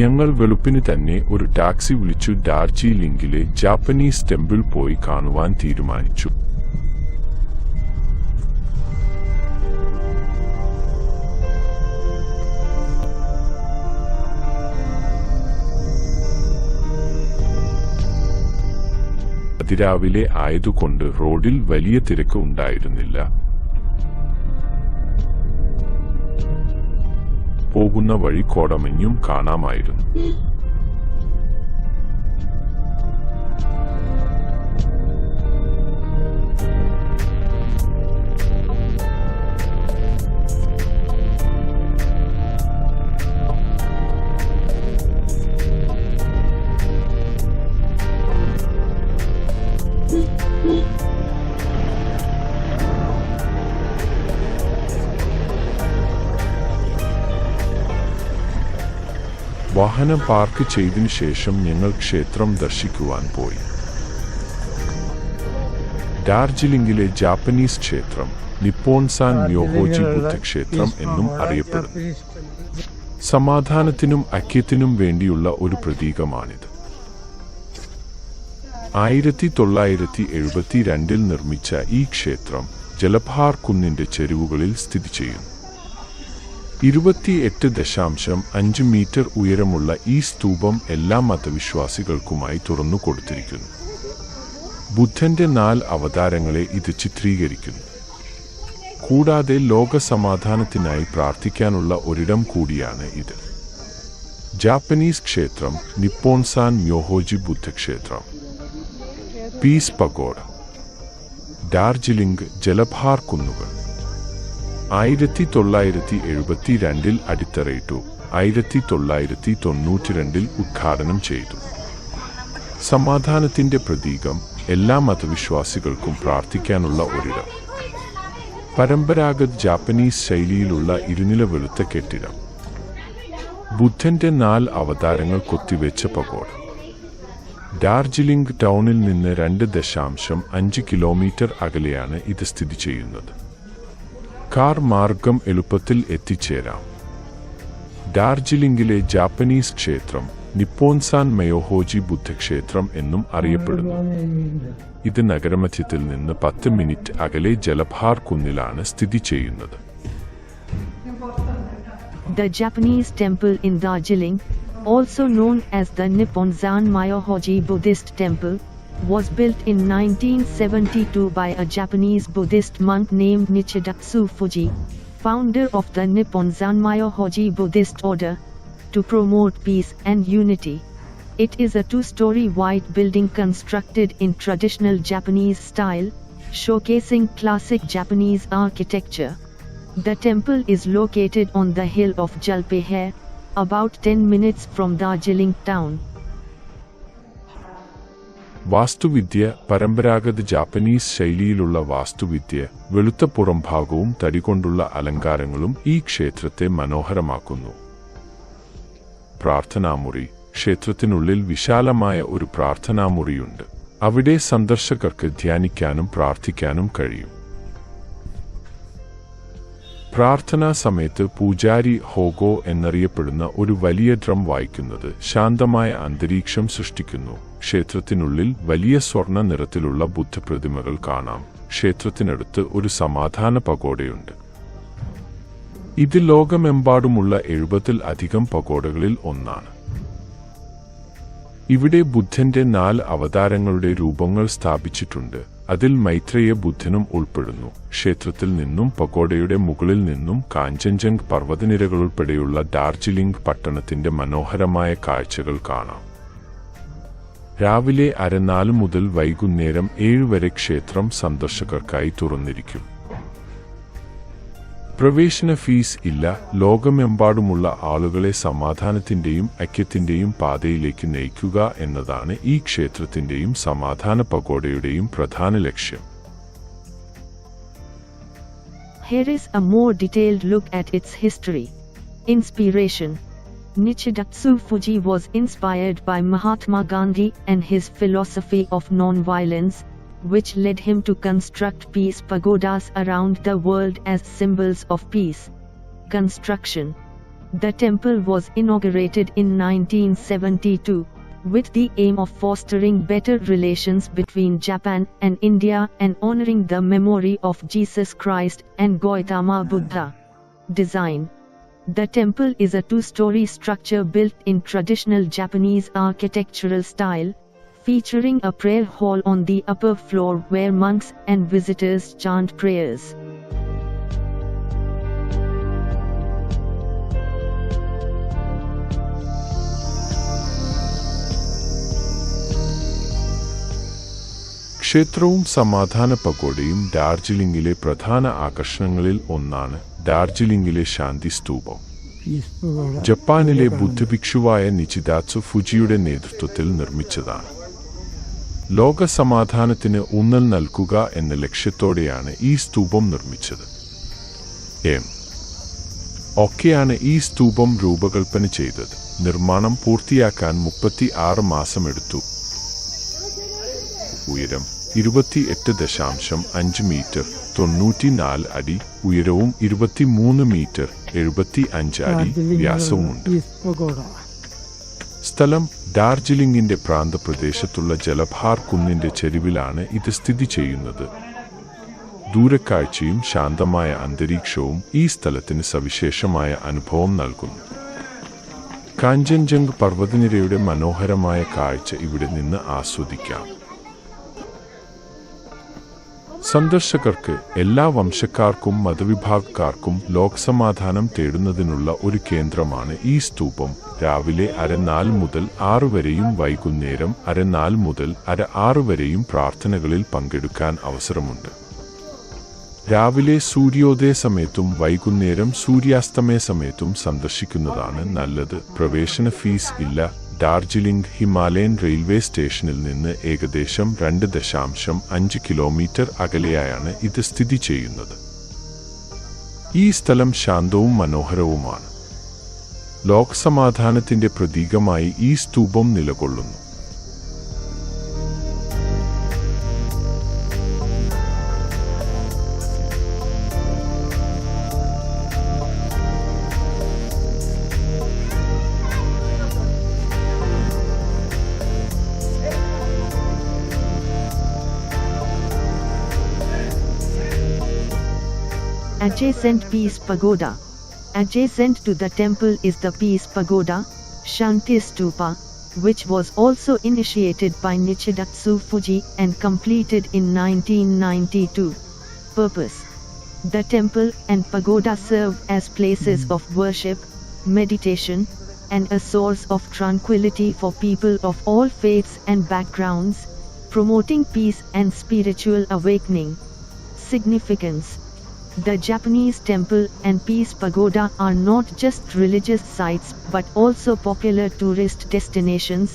ഞങ്ങൾ വെളുപ്പിന് തന്നെ ഒരു ടാക്സി വിളിച്ചു ഡാർജിലിംഗിലെ ജാപ്പനീസ് ടെമ്പിൾ പോയി കാണുവാൻ തീരുമാനിച്ചു. അതിരാവിലെ ആയതുകൊണ്ട് റോഡിൽ വലിയ തിരക്ക് ഉണ്ടായിരുന്നില്ല. പോകുന്ന വഴി കോടമഞ്ഞും കാണാമായിരുന്നു. വാഹനം പാർക്ക് ചെയ്തതിനു ശേഷം ഞങ്ങൾ ക്ഷേത്രം ദർശിക്കുവാൻ പോയി. ഡാർജിലിംഗിലെ ജാപ്പനീസ് ക്ഷേത്രം നിപ്പോൺസാൻ മ്യോഹോജി ബുദ്ധക്ഷേത്രം എന്നും അറിയപ്പെടുന്നു. സമാധാനത്തിനും ഐക്യത്തിനും വേണ്ടിയുള്ള ഒരു പ്രതീകമാണിത്. 1972 നിർമ്മിച്ച ഈ ക്ഷേത്രം ജലഭാർ കുന്നിന്റെ ചെരുവുകളിൽ സ്ഥിതി ചെയ്യുന്നു. 28.5 മീറ്റർ ഉയരമുള്ള ഈ സ്തൂപം എല്ലാ മതവിശ്വാസികൾക്കുമായി തുറന്നു കൊടുത്തിരിക്കുന്നു. ബുദ്ധന്റെ 4 അവതാരങ്ങളെ ഇത് ചിത്രീകരിക്കുന്നു. കൂടാതെ ലോക സമാധാനത്തിനായി പ്രാർത്ഥിക്കാനുള്ള ഒരിടം കൂടിയാണ് ഇത്. ജാപ്പനീസ് ക്ഷേത്രം നിപ്പോൺസാൻ മ്യോഹോജി ബുദ്ധക്ഷേത്രം. Peace pagoda. ഡാർജിലിംഗ് ജലഭാർ കുന്നുകൾ. 1972 അടിത്തറയിട്ടു. 1992 ഉദ്ഘാടനം ചെയ്തു. സമാധാനത്തിന്റെ പ്രതീകം, എല്ലാ മതവിശ്വാസികൾക്കും പ്രാർത്ഥിക്കാനുള്ള ഒരിടം. പരമ്പരാഗത ജാപ്പനീസ് ശൈലിയിലുള്ള ഇരുനില വെളുത്ത കെട്ടിടം. ബുദ്ധന്റെ 4 അവതാരങ്ങൾ കൊത്തിവെച്ച പഗോഡ. ഡാർജിലിംഗ് ടൗണിൽ നിന്ന് 2.5 കിലോമീറ്റർ അകലെയാണ് ഇത് സ്ഥിതി ചെയ്യുന്നത്. കാർ മാർഗം എളുപ്പത്തിൽ എത്തിച്ചേരാം. ഡാർജിലിംഗിലെ ജാപ്പനീസ് ക്ഷേത്രം നിപ്പോൺസാൻ മ്യോഹോജി ബുദ്ധക്ഷേത്രം എന്നും അറിയപ്പെടുന്നു. ഇത് നഗരമധ്യത്തിൽ നിന്ന് 10 മിനിറ്റ് അകലെ ജലഭാർ കുന്നിലാണ് സ്ഥിതി ചെയ്യുന്നത്. The Japanese temple in Darjeeling, also known as the Nipponzan Myohoji Buddhist Temple, was built in 1972 by a Japanese Buddhist monk named Nichidatsu Fuji, founder of the Nipponzan Myohoji Buddhist Order, to promote peace and unity. It is a 2-story white building constructed in traditional Japanese style, showcasing classic Japanese architecture. The temple is located on the hill of Jalpaigh, about 10 minutes from Darjeeling town. വാസ്തുവിദ്യ. പരമ്പരാഗത Japanese ശൈലിയിലുള്ള വാസ്തുവിദ്യ, വെളുത്ത പുറംഭാഗവും തടികൊണ്ടുള്ള അലങ്കാരങ്ങളും ഈ ക്ഷേത്രത്തെ മനോഹരമാക്കുന്നു. പ്രാർത്ഥനാമുറി. ക്ഷേത്രത്തിനുള്ളിൽ വിശാലമായ ഒരു പ്രാർത്ഥനാമുറിയുണ്ട്. അവിടെ സന്ദർശകർക്ക് ധ്യാനിക്കാനും പ്രാർത്ഥിക്കാനും കഴിയും. പ്രാർത്ഥനാ സമയത്ത് പൂജാരി ഹോഗോ എന്നറിയപ്പെടുന്ന ഒരു വലിയ ഡ്രം വായിക്കുന്നത് ശാന്തമായ അന്തരീക്ഷം സൃഷ്ടിക്കുന്നു. ക്ഷേത്രത്തിനുള്ളിൽ വലിയ സ്വർണ്ണ നിറത്തിലുള്ള ബുദ്ധപ്രതിമകൾ കാണാം. ക്ഷേത്രത്തിനടുത്ത് ഒരു സമാധാന പഗോഡയുണ്ട്. ഇത് ലോകമെമ്പാടുമുള്ള 70-ൽ-അധികം പഗോഡകളിൽ ഒന്നാണ്. ഇവിടെ ബുദ്ധന്റെ 4 അവതാരങ്ങളുടെ രൂപങ്ങൾ സ്ഥാപിച്ചിട്ടുണ്ട്. അതിൽ മൈത്രേയ ബുദ്ധനും ഉൾപ്പെടുന്നു. ക്ഷേത്രത്തിൽ നിന്നും പഗോഡയുടെ മുകളിൽ നിന്നും കാഞ്ചൻജംഗ് പർവ്വതനിരകളുൾപ്പെടെയുള്ള ഡാർജിലിംഗ് പട്ടണത്തിന്റെ മനോഹരമായ കാഴ്ചകൾ കാണാം. രാവിലെ 4:30 മുതൽ വൈകുന്നേരം 7 വരെ ക്ഷേത്രം സന്ദർശകർക്കായി തുറന്നിരിക്കും. പ്രവേശന ഫീസ് ഇല്ല. ലോകമെമ്പാടുമുള്ള ആളുകളെ സമാധാനത്തിന്റെയും ഐക്യത്തിന്റെയും പാതയിലേക്ക് നയിക്കുക എന്നതാണ് ഈ ക്ഷേത്രത്തിന്റെയും സമാധാന പഗോഡയുടെയും പ്രധാന ലക്ഷ്യം. Here is a more detailed look at its history. Inspiration. Nichidatsu Fuji was inspired by Mahatma Gandhi and his philosophy of non-violence, which led him to construct peace pagodas around the world as symbols of peace. Construction. The temple was inaugurated in 1972, with the aim of fostering better relations between Japan and India and honoring the memory of Jesus Christ and Gautama Buddha. Design. The temple is a two-story structure built in traditional Japanese architectural style, featuring a prayer hall on the upper floor where monks and visitors chant prayers. ക്ഷേത്രവും സമാധാന പഗോഡയും ഡാർജിലിംഗിലെ പ്രധാന ആകർഷണങ്ങളിൽ ഒന്നാണ് ഡാർജിലിംഗിലെ ശാന്തി സ്തൂപം. ജപ്പാനിലെ ബുദ്ധഭിക്ഷുവായ നിചിദാത്സു ഫുജിയുടെ നേതൃത്വത്തിൽ നിർമ്മിച്ചതാണ്. ലോക സമാധാനത്തിന് ഊന്നൽ നൽകുക എന്ന ലക്ഷ്യത്തോടെയാണ് ഈ സ്തൂപം നിർമ്മിച്ചത്. ഒക്കെയാണ് ഈ സ്തൂപം രൂപകൽപ്പന ചെയ്തത്. നിർമ്മാണം പൂർത്തിയാക്കാൻ 36 മാസമെടുത്തു. ഉയരം 28.5 മീറ്റർ 94 അടി, ഉയരവും 23 മീറ്റർ 75 അടി വ്യാസവുമുണ്ട്. സ്ഥലം ഡാർജിലിംഗിന്റെ പ്രാന്തപ്രദേശത്തുള്ള ജലഭാർ കുന്നിന്റെ ചെരുവിലാണ് ഇത് സ്ഥിതി ചെയ്യുന്നത്. ദൂരക്കാഴ്ചയും ശാന്തമായ അന്തരീക്ഷവും ഈ സ്ഥലത്തിന് സവിശേഷമായ അനുഭവം നൽകുന്നു. കാഞ്ചൻജംഗ് പർവ്വതനിരയുടെ മനോഹരമായ കാഴ്ച ഇവിടെ നിന്ന് ആസ്വദിക്കാം. സന്ദർശകർക്ക്, എല്ലാ വംശക്കാർക്കും മതവിഭാഗക്കാർക്കും ലോകസമാധാനം തേടുന്നതിനുള്ള ഒരു കേന്ദ്രമാണ് ഈ സ്തൂപം. രാവിലെ 5:30 മുതൽ 6 വരെയും വൈകുന്നേരം 5:30 മുതൽ 5:30 വരെയും പ്രാർത്ഥനകളിൽ പങ്കെടുക്കാൻ അവസരമുണ്ട്. രാവിലെ സൂര്യോദയ സമയത്തും വൈകുന്നേരം സൂര്യാസ്തമയ സമയത്തും സന്ദർശിക്കുന്നതാണ് നല്ലത്. പ്രവേശന ഫീസ് ഇല്ല. ഡാർജിലിംഗ് ഹിമാലയൻ റെയിൽവേ സ്റ്റേഷനിൽ നിന്ന് ഏകദേശം 2.5 കിലോമീറ്റർ അകലെയായാണ് ഇത് സ്ഥിതി ചെയ്യുന്നത്. ഈ സ്ഥലം ശാന്തവും മനോഹരവുമാണ്. ലോകസമാധാനത്തിന്റെ പ്രതീകമായി ഈ സ്തൂപം നിലകൊള്ളുന്നു. Adjacent Peace Pagoda. Adjacent to the temple is the Peace Pagoda, Shanti Stupa, which was also initiated by Nichidatsu Fuji and completed in 1992. Purpose. The temple and pagoda serve as places of worship, meditation, and a source of tranquility for people of all faiths and backgrounds, promoting peace and spiritual awakening. Significance. The Japanese temple and Peace Pagoda are not just religious sites but also popular tourist destinations,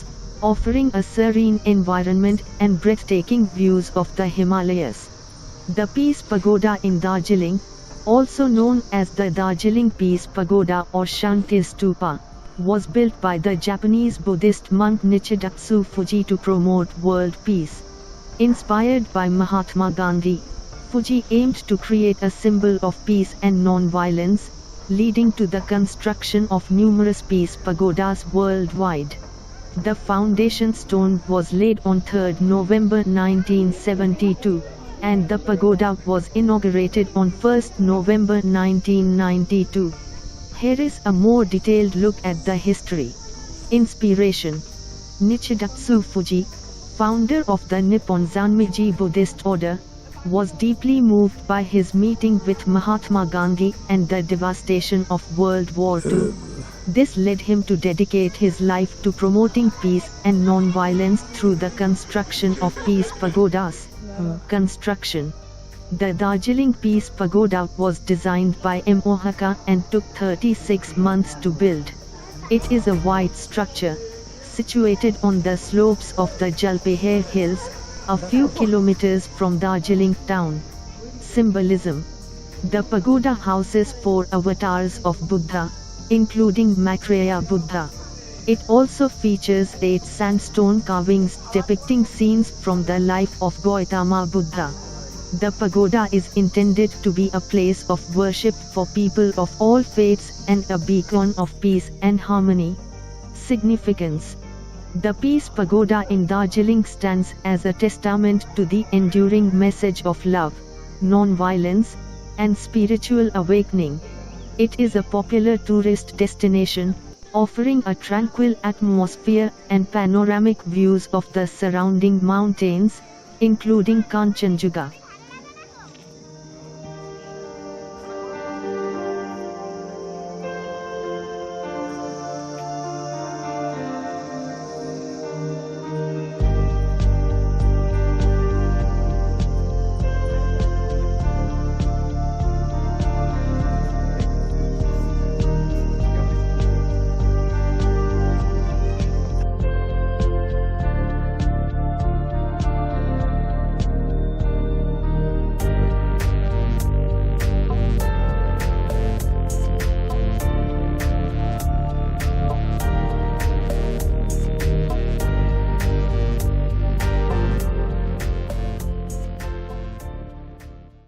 offering a serene environment and breathtaking views of the Himalayas. The Peace Pagoda in Darjeeling, also known as the Darjeeling Peace Pagoda or Shanti Stupa, was built by the Japanese Buddhist monk Nichidatsu Fuji to promote world peace. Inspired by Mahatma Gandhi, Fuji aimed to create a symbol of peace and non-violence, leading to the construction of numerous peace pagodas worldwide. The foundation stone was laid on 3rd November 1972, and the pagoda was inaugurated on 1st November 1992. Here is a more detailed look at the history. Inspiration. Nichidatsu Fuji, founder of the Nippon Zanmiji Buddhist order, was deeply moved by his meeting with Mahatma Gandhi and the devastation of World War II. This led him to dedicate his life to promoting peace and non-violence through the construction of peace pagodas. Construction. The Darjeeling Peace Pagoda was designed by M. Ohaka and took 36 months to build. It is a white structure, situated on the slopes of the Jalpaigh Hills, a few kilometers from Darjeeling town. Symbolism. The pagoda houses 4 avatars of Buddha, including Maitreya Buddha. It also features 8 sandstone carvings depicting scenes from the life of Gautama Buddha. The pagoda is intended to be a place of worship for people of all faiths and a beacon of peace and harmony. Significance: the Peace Pagoda in Darjeeling stands as a testament to the enduring message of love, non-violence, and spiritual awakening. It is a popular tourist destination, offering a tranquil atmosphere and panoramic views of the surrounding mountains, including Kanchenjunga.